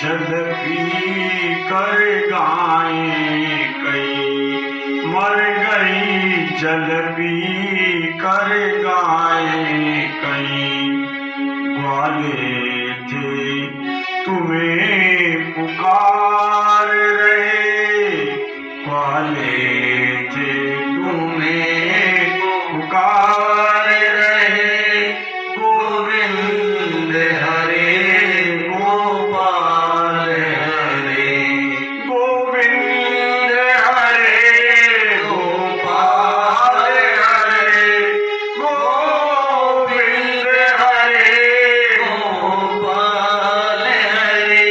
जल पी कर गायें कई मर गई, जल पी कर गायें कई। ग्वाले थे तुम्हें पुकार रहे, ग्वाले थे तुम्हें पुकार रहे। गोविंद हरे गोपाल हरे, गोविंद हरे गोपाल हरे, गोविंद हरे गोपाल हरे,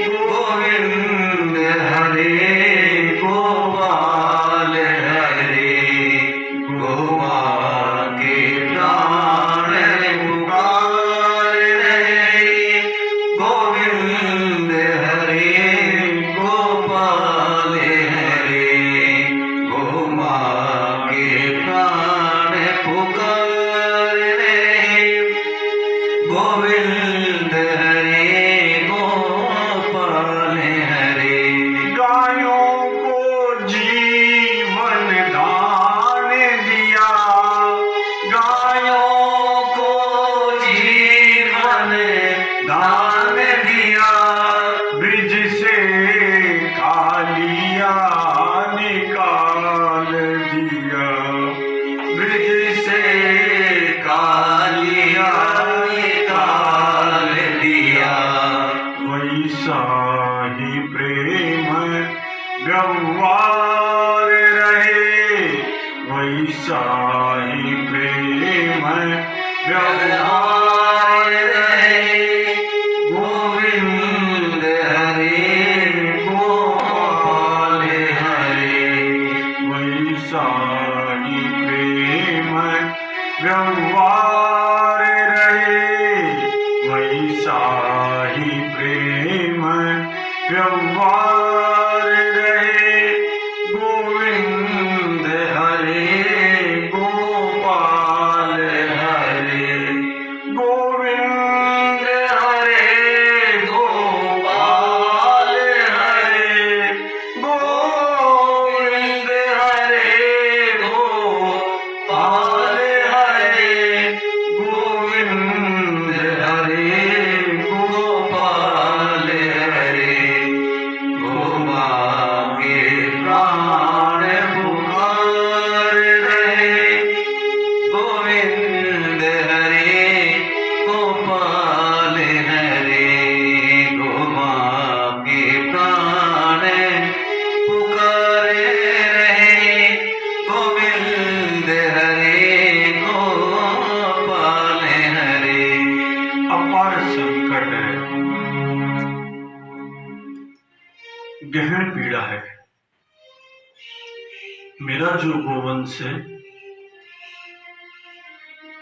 गोविंद हरे गोपाल हरे। गोमा के प्राण पुकार रहे, गोविंद हरे गोपाल हरे। गोमा के प्राण पुकार रहे, गोविंद हरे गोपाल हरे। गायों को जीवन दान दिया, गायों को जीवन दान दिया। ब्रिज से कालिया निकाल दिया, ब्रिज से कालिया निकाल दिया। वैसा ही प्रेम व्यवहार रहे, वैसा ही प्रेम व्यवहार रहे। गोविंद हरे गोपाल हरे, वैसा ही प्रेम व्यवहार रहे, वैसा ही प्रेम व्यवहार रहे। गोविंद हरे गोपाल हरे, गोविंद हरे गोपाल हरे, गोविंद हरे गोपाल हरे, गोविंद हरे गोपाल हरे। गोमा गहन पीड़ा है। मेरा जो गोवंश है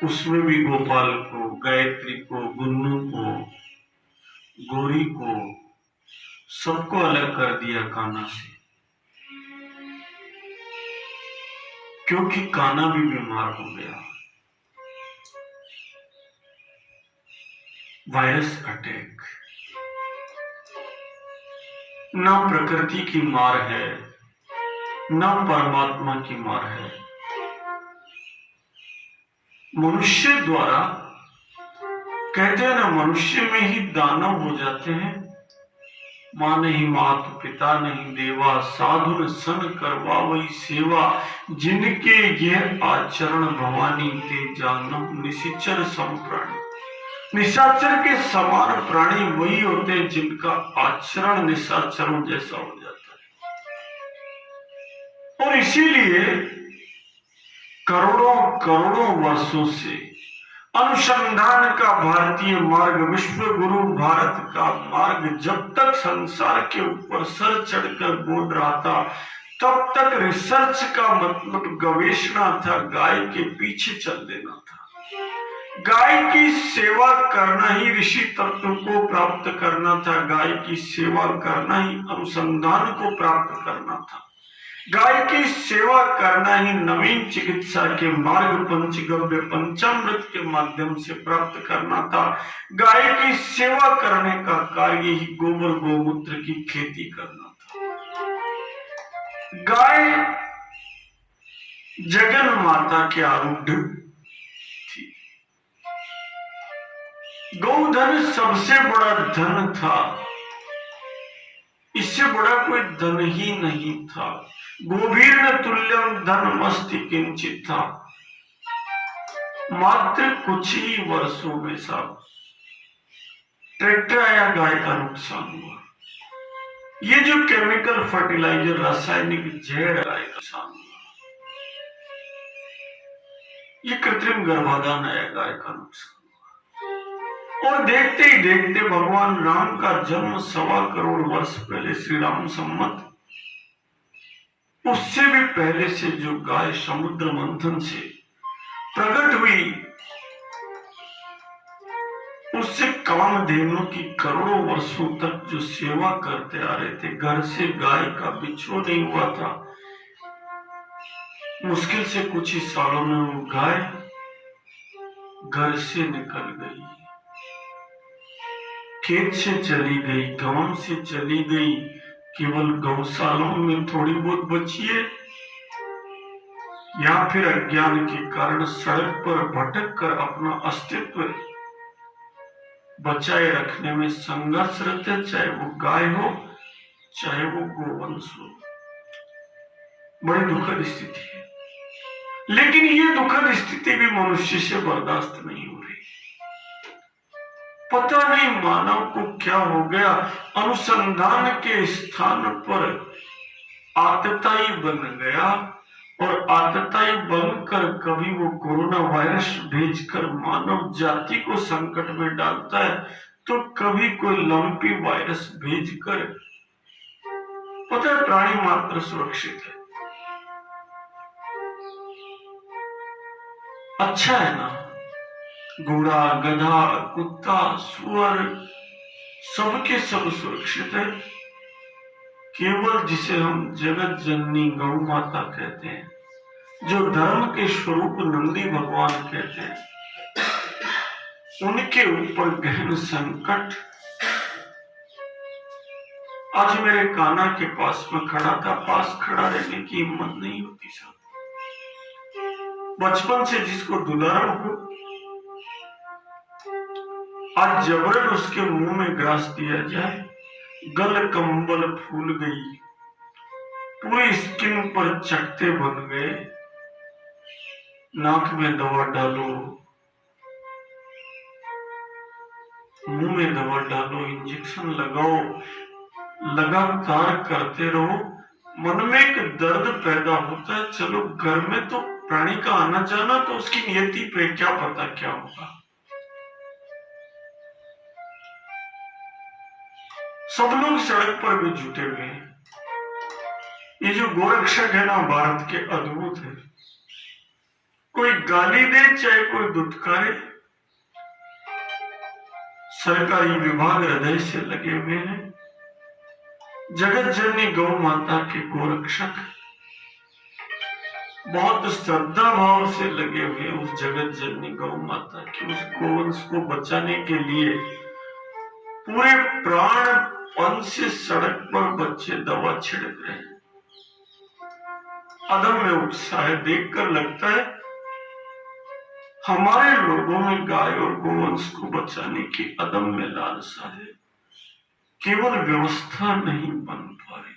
उसमें भी गोपाल को, गायत्री को, गुन्नू को, गौरी को, सबको अलग कर दिया कान्हा से, क्योंकि कान्हा भी बीमार हो गया। वायरस अटैक ना प्रकृति की मार है, ना परमात्मा की मार है। मनुष्य द्वारा, कहते हैं ना, मनुष्य में ही दानव हो जाते हैं। माँ नहीं मात पिता नहीं देवा, साधुन सन करवा वही सेवा, जिनके यह आचरण भवानी ते जानव, निशिचर सम प्राणी। निशाचर के समान प्राणी वही होते हैं जिनका आचरण निशाचरों जैसा हो जाता है। और इसीलिए करोड़ों करोड़ों वर्षों से अनुसंधान का भारतीय मार्ग, विश्व गुरु भारत का मार्ग जब तक संसार के ऊपर सर चढ़कर बोल रहा था, तब तक रिसर्च का मतलब गवेषणा था, गाय के पीछे चल देना था। गाय की सेवा करना ही ऋषि तत्व को प्राप्त करना था, गाय की सेवा करना ही अनुसंधान को प्राप्त करना था, गाय की सेवा करना ही नवीन चिकित्सा के मार्ग पंचगव्य पंचामृत के माध्यम से प्राप्त करना था। गाय की सेवा करने का कार्य ही गोबर गोमूत्र की खेती करना था। गाय जगन माता के आरूढ़ थी। गौधन सबसे बड़ा धन था, इससे बड़ा कोई धन ही नहीं था। गोभीर्ण तुल्यम धनमस्ति किंचित था। मात्र कुछ ही वर्षों में साहब ट्रैक्टर आया, गाय का नुकसान हुआ। ये जो केमिकल फर्टिलाइजर, रासायनिक जहर गाय का नुकसान हुआ। ये कृत्रिम गर्भाधान आया, गाय का नुकसान हुआ। और देखते ही देखते भगवान राम का जन्म 1.25 करोड़ वर्ष पहले, श्री राम संमत, उससे भी पहले से जो गाय समुद्र मंथन से प्रकट हुई, उससे कामधेनु की करोड़ों वर्षों तक जो सेवा करते आ रहे थे, घर से गाय का बिछो नहीं हुआ था। मुश्किल से कुछ ही सालों में वो गाय घर से निकल गई, खेत से चली गई, गांव से चली गई, केवल गौशालाओं में थोड़ी बहुत बची है, या फिर अज्ञान के कारण सड़क पर भटक कर अपना अस्तित्व बचाए रखने में संघर्षरत है, चाहे वो गाय हो चाहे वो गोवंश हो। बड़ी दुखद स्थिति है, लेकिन ये दुखद स्थिति भी मनुष्य से बर्दाश्त नहीं हो रही। पता नहीं मानव को क्या हो गया, अनुसंधान के स्थान पर आतताई बन गया, और आतताई बनकर कभी वो कोरोना वायरस भेजकर मानव जाति को संकट में डालता है, तो कभी कोई लंपी वायरस भेजकर, पता है प्राणी मात्र सुरक्षित है। अच्छा है ना, घोड़ा, गधा, कुत्ता, सुअर, सबके सब सुरक्षित है। केवल जिसे हम जगत जननी गौ माता कहते हैं, जो धर्म के स्वरूप नंदी भगवान कहते हैं, उनके ऊपर गहन संकट। आज मेरे कान्हा के पास में खड़ा था, पास खड़ा रहने की हिम्मत नहीं होती सब। बचपन से जिसको दुलारा हो, आज जबरन उसके मुंह में ग्रास दिया जाए, गल कंबल फूल गई, पूरी स्किन पर चकते बन गए। नाक में दवा डालो, मुंह में दवा डालो, इंजेक्शन लगाओ, लगातार करते रहो, मन में एक दर्द पैदा होता है। चलो घर में तो प्राणी का आना जाना, तो उसकी नियति पे क्या पता क्या होगा। सब लोग सड़क पर भी जुटे हुए हैं। ये जो गोरक्षक है ना भारत के, अद्भुत है। कोई गाली दे चाहे कोई दुत्कारे, सरकारी विभाग हृदय से लगे हुए हैं। जगत जननी गौ माता के गोरक्षक बहुत श्रद्धा भाव से लगे हुए उस जगत जननी गौ माता की, उस गोवंश को बचाने के लिए पूरे प्राणपण से सड़क पर बच्चे दवा छिड़क रहे हैं। अदम्य उत्साह देखकर लगता है हमारे लोगों में गाय और गोवंश को बचाने की अदम्य लालसा है, केवल व्यवस्था नहीं बन पा रही है।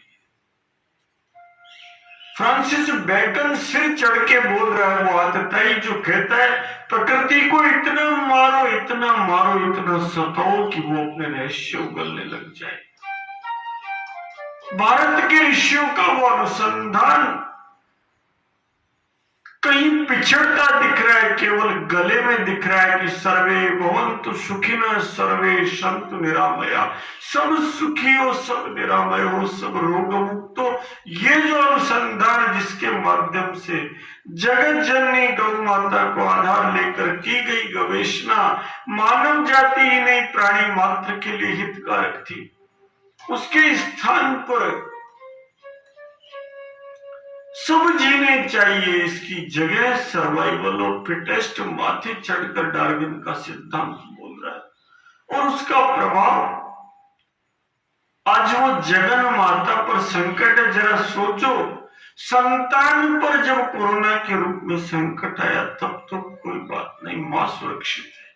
फ्रांसिस बेकन सिर चढ़ के बोल रहा है, वो आतताई जो कहता है प्रकृति को इतना मारो, इतना मारो, इतना सताओ कि वो अपने रहस्य उगलने लग जाए। भारत के ऋषियों का वो अनुसंधान कहीं पिछड़ता दिख रहा है, केवल गले में दिख रहा है कि सर्वे भवन्तु सुखिनः, सर्वे सन्तु निरामया, सब सुखी हो, सब निरामय हो, सब रोग मुक्त हो। ये जो अनुसंधान जिसके माध्यम से जगत जननी गौ माता को आधार लेकर की गई गवेषणा मानव जाति ही नहीं प्राणी मात्र के लिए हितकारक थी, उसके स्थान पर सब जीने चाहिए इसकी जगह सर्वाइवल ऑफ फिटेस्ट माथे चढ़कर डार्विन का सिद्धांत बोल रहा है। और उसका प्रभाव आज वो जगन माता पर संकट है। जरा सोचो, संतान पर जब कोरोना के रूप में संकट आया तब तो कोई बात नहीं, मां सुरक्षित है,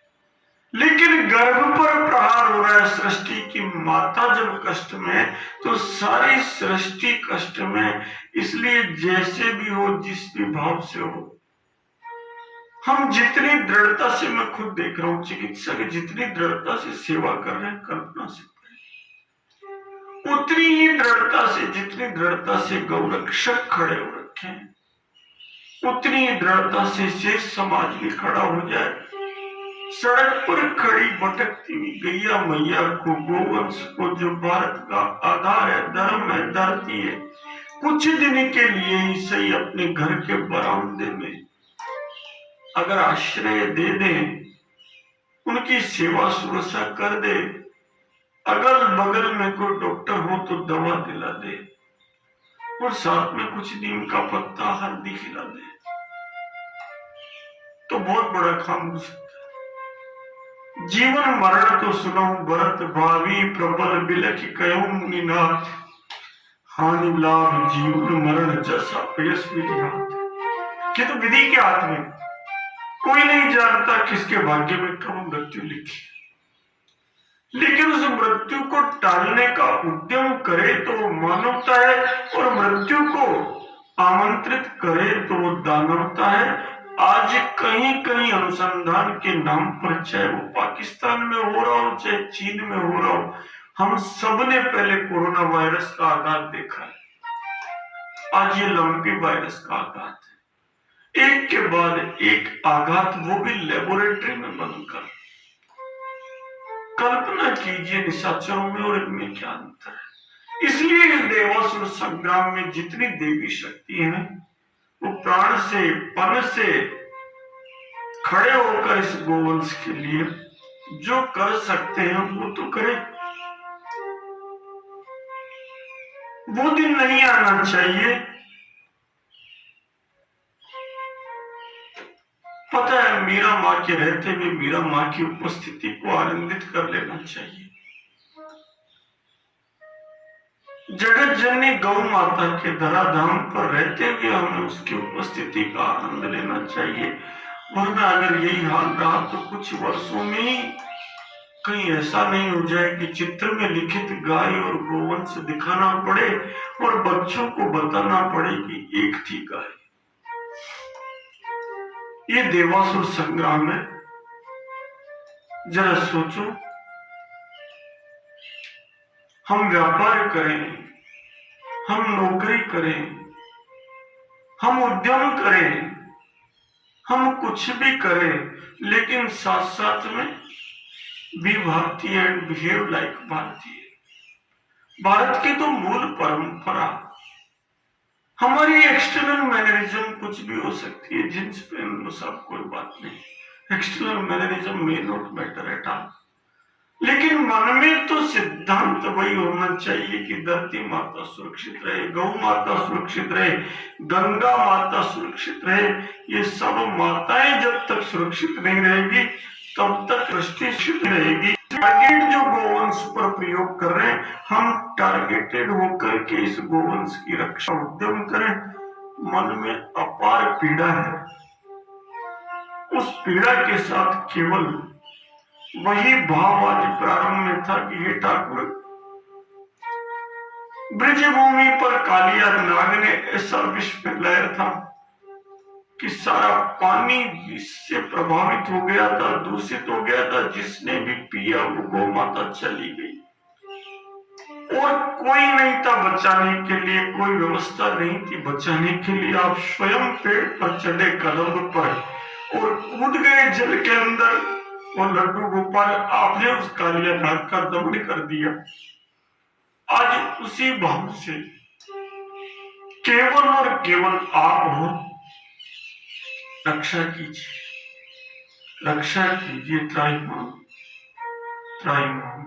लेकिन गर्भ पर प्रहार हो रहा है। सृष्टि की माता जब कष्ट में तो सारी सृष्टि कष्ट में। इसलिए जैसे भी हो, जिस भी भाव से हो, हम जितनी दृढ़ता से, मैं खुद देख रहा हूं चिकित्सक जितनी दृढ़ता से सेवा कर रहे हैं, कल्पना से करें उतनी ही दृढ़ता से, जितनी दृढ़ता से गौरक्षक खड़े हो रखे हैं, उतनी ही दृढ़ता से शेष समाज भी खड़ा हो जाए। सड़क पर खड़ी भटकती हुई गैया मैया को, गोवंश को, जो भारत का आधार है, धर्म है, धरती है, कुछ दिन के लिए ही सही अपने घर के बरामदे में अगर आश्रय दे दें, उनकी सेवा सुरक्षा कर दे, अगल बगल में कोई डॉक्टर हो तो दवा दिला दे और साथ में कुछ नीम का पत्ता, हल्दी खिला दे, तो बहुत बड़ा काम हो सकता है। जीवन मरण तो सुनो भरत भावी, प्रबल बिलख कयो मुनिनाथ, हानि लाभ जीवन मरण जैसा पेश विधि हाथ। कि तो विधि के हाथ में, कोई नहीं जानता किसके भाग्य में कब मृत्यु लिखी, लेकिन उस मृत्यु को टालने का उद्यम करे तो वो मानवता है, और मृत्यु को आमंत्रित करे तो वो दानवता है। आज कहीं कहीं अनुसंधान के नाम पर, चाहे वो पाकिस्तान में हो रहा हो चाहे चीन में हो रहा हो, हम सबने पहले कोरोना वायरस का आघात देखा है। आज ये लंबी वायरस का आघात है, एक के बाद एक आघात, वो भी लेबोरेटरी में बनकर। कल्पना कीजिए निशाचरों में और इनमें क्या अंतर है। इसलिए इस देवासुर संग्राम में जितनी देवी शक्ति है वो प्राण से, पन से खड़े होकर इस गोवंश के लिए जो कर सकते हैं वो तो करें। वो दिन नहीं आना चाहिए, पता है मीरा माँ के रहते हुए मीरा माँ की उपस्थिति को आनंदित कर लेना चाहिए। जगत जननी गौ माता के धराधाम पर रहते हुए हमें उसकी उपस्थिति का आनंद लेना चाहिए। वरना अगर यही हाल रहा तो कुछ वर्षों में ही कहीं ऐसा नहीं हो जाए कि चित्र में लिखित गाय और गोवंश दिखाना पड़े और बच्चों को बताना पड़े कि एक थी गाय। ये देवासुर संग्राम है। जरा सोचो, हम व्यापार करें, हम नौकरी करें, हम उद्यम करें, हम कुछ भी करें, लेकिन साथ साथ में बी भारतीय एंड बिहेव लाइक भारतीय। भारत की तो मूल परंपरा, हमारी एक्सटर्नल मैनरिज्म कुछ भी हो सकती है, जींस पहन लो सब, कोई बात नहीं, external mannerism may not matter at all, लेकिन मन में तो सिद्धांत वही होना चाहिए कि धरती माता सुरक्षित रहे, गौ माता सुरक्षित रहे, गंगा माता सुरक्षित रहे। ये सब माताएं जब तक सुरक्षित नहीं रहेगी तब तक सृष्टि सुरक्षित रहेगी। टारगेट जो गोवंश पर प्रयोग कर रहे हैं, हम टारगेटेड होकर के इस गोवंश की रक्षा उद्यम करें। मन में अपार पीड़ा है, उस पीड़ा के साथ केवल वही भाव आज प्रारंभ में था कि हे ठाकुर, ब्रजभूमि पर कालिया नाग ने ऐसा विष फैलाया था कि सारा पानी इससे प्रभावित हो गया था, दूषित हो गया था, जिसने भी पिया वो गौ माता चली गई और कोई नहीं था बचाने के लिए, कोई व्यवस्था नहीं थी बचाने के लिए। आप स्वयं पेड़ पर चढ़े कदम पर और कूद गए जल के अंदर, और लड्डू गोपाल आपने उस कालिया नाग का दमन कर दिया। आज उसी भाव से केवल और केवल आप हो, रक्षा कीजिए, रक्षा कीजिए, त्राहिमाम त्राहिमाम।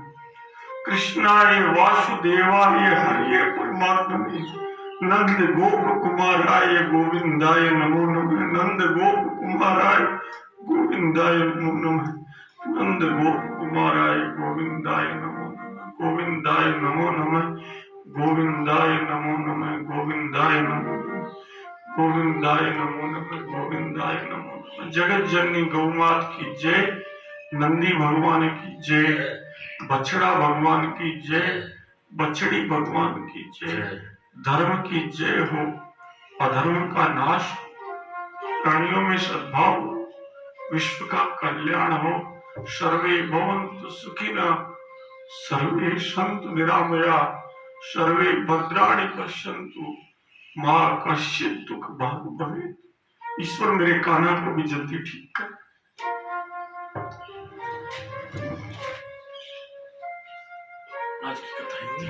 कृष्णाय वासुदेवाय हरिये परमात्मने नंद गोप कुमाराय गोविंदाय नमो नमः, नंद गोप कुमाराय गोविंदाय नमो नमः, नंद गोप कुमाराय गोविंदाय नमो नमः, गोविंदाय नमो नमः, गोविंदाय नमो नमः, गोविंदाय नमो नमः, गोविंदाय नमो नमः, गोविंदाय नमो नमः। जगत जननी गौ माता की जय, नंदी भगवान की जय, बछड़ा भगवान की जय, बछड़ी भगवान की जय। धर्म की जय हो, अधर्म का नाश हो, प्राणियों में सद्भाव हो, विश्व का कल्याण हो। सर्वे भवन्तु सुखिनः, सर्वे सन्तु निरामया, सर्वे भद्राणि पश्यन्तु, मा कश्चित् दुःख भाग् भवेत्। ईश्वर मेरे कान्हा को भी जल्दी ठीक कर। आज की कथा इतनी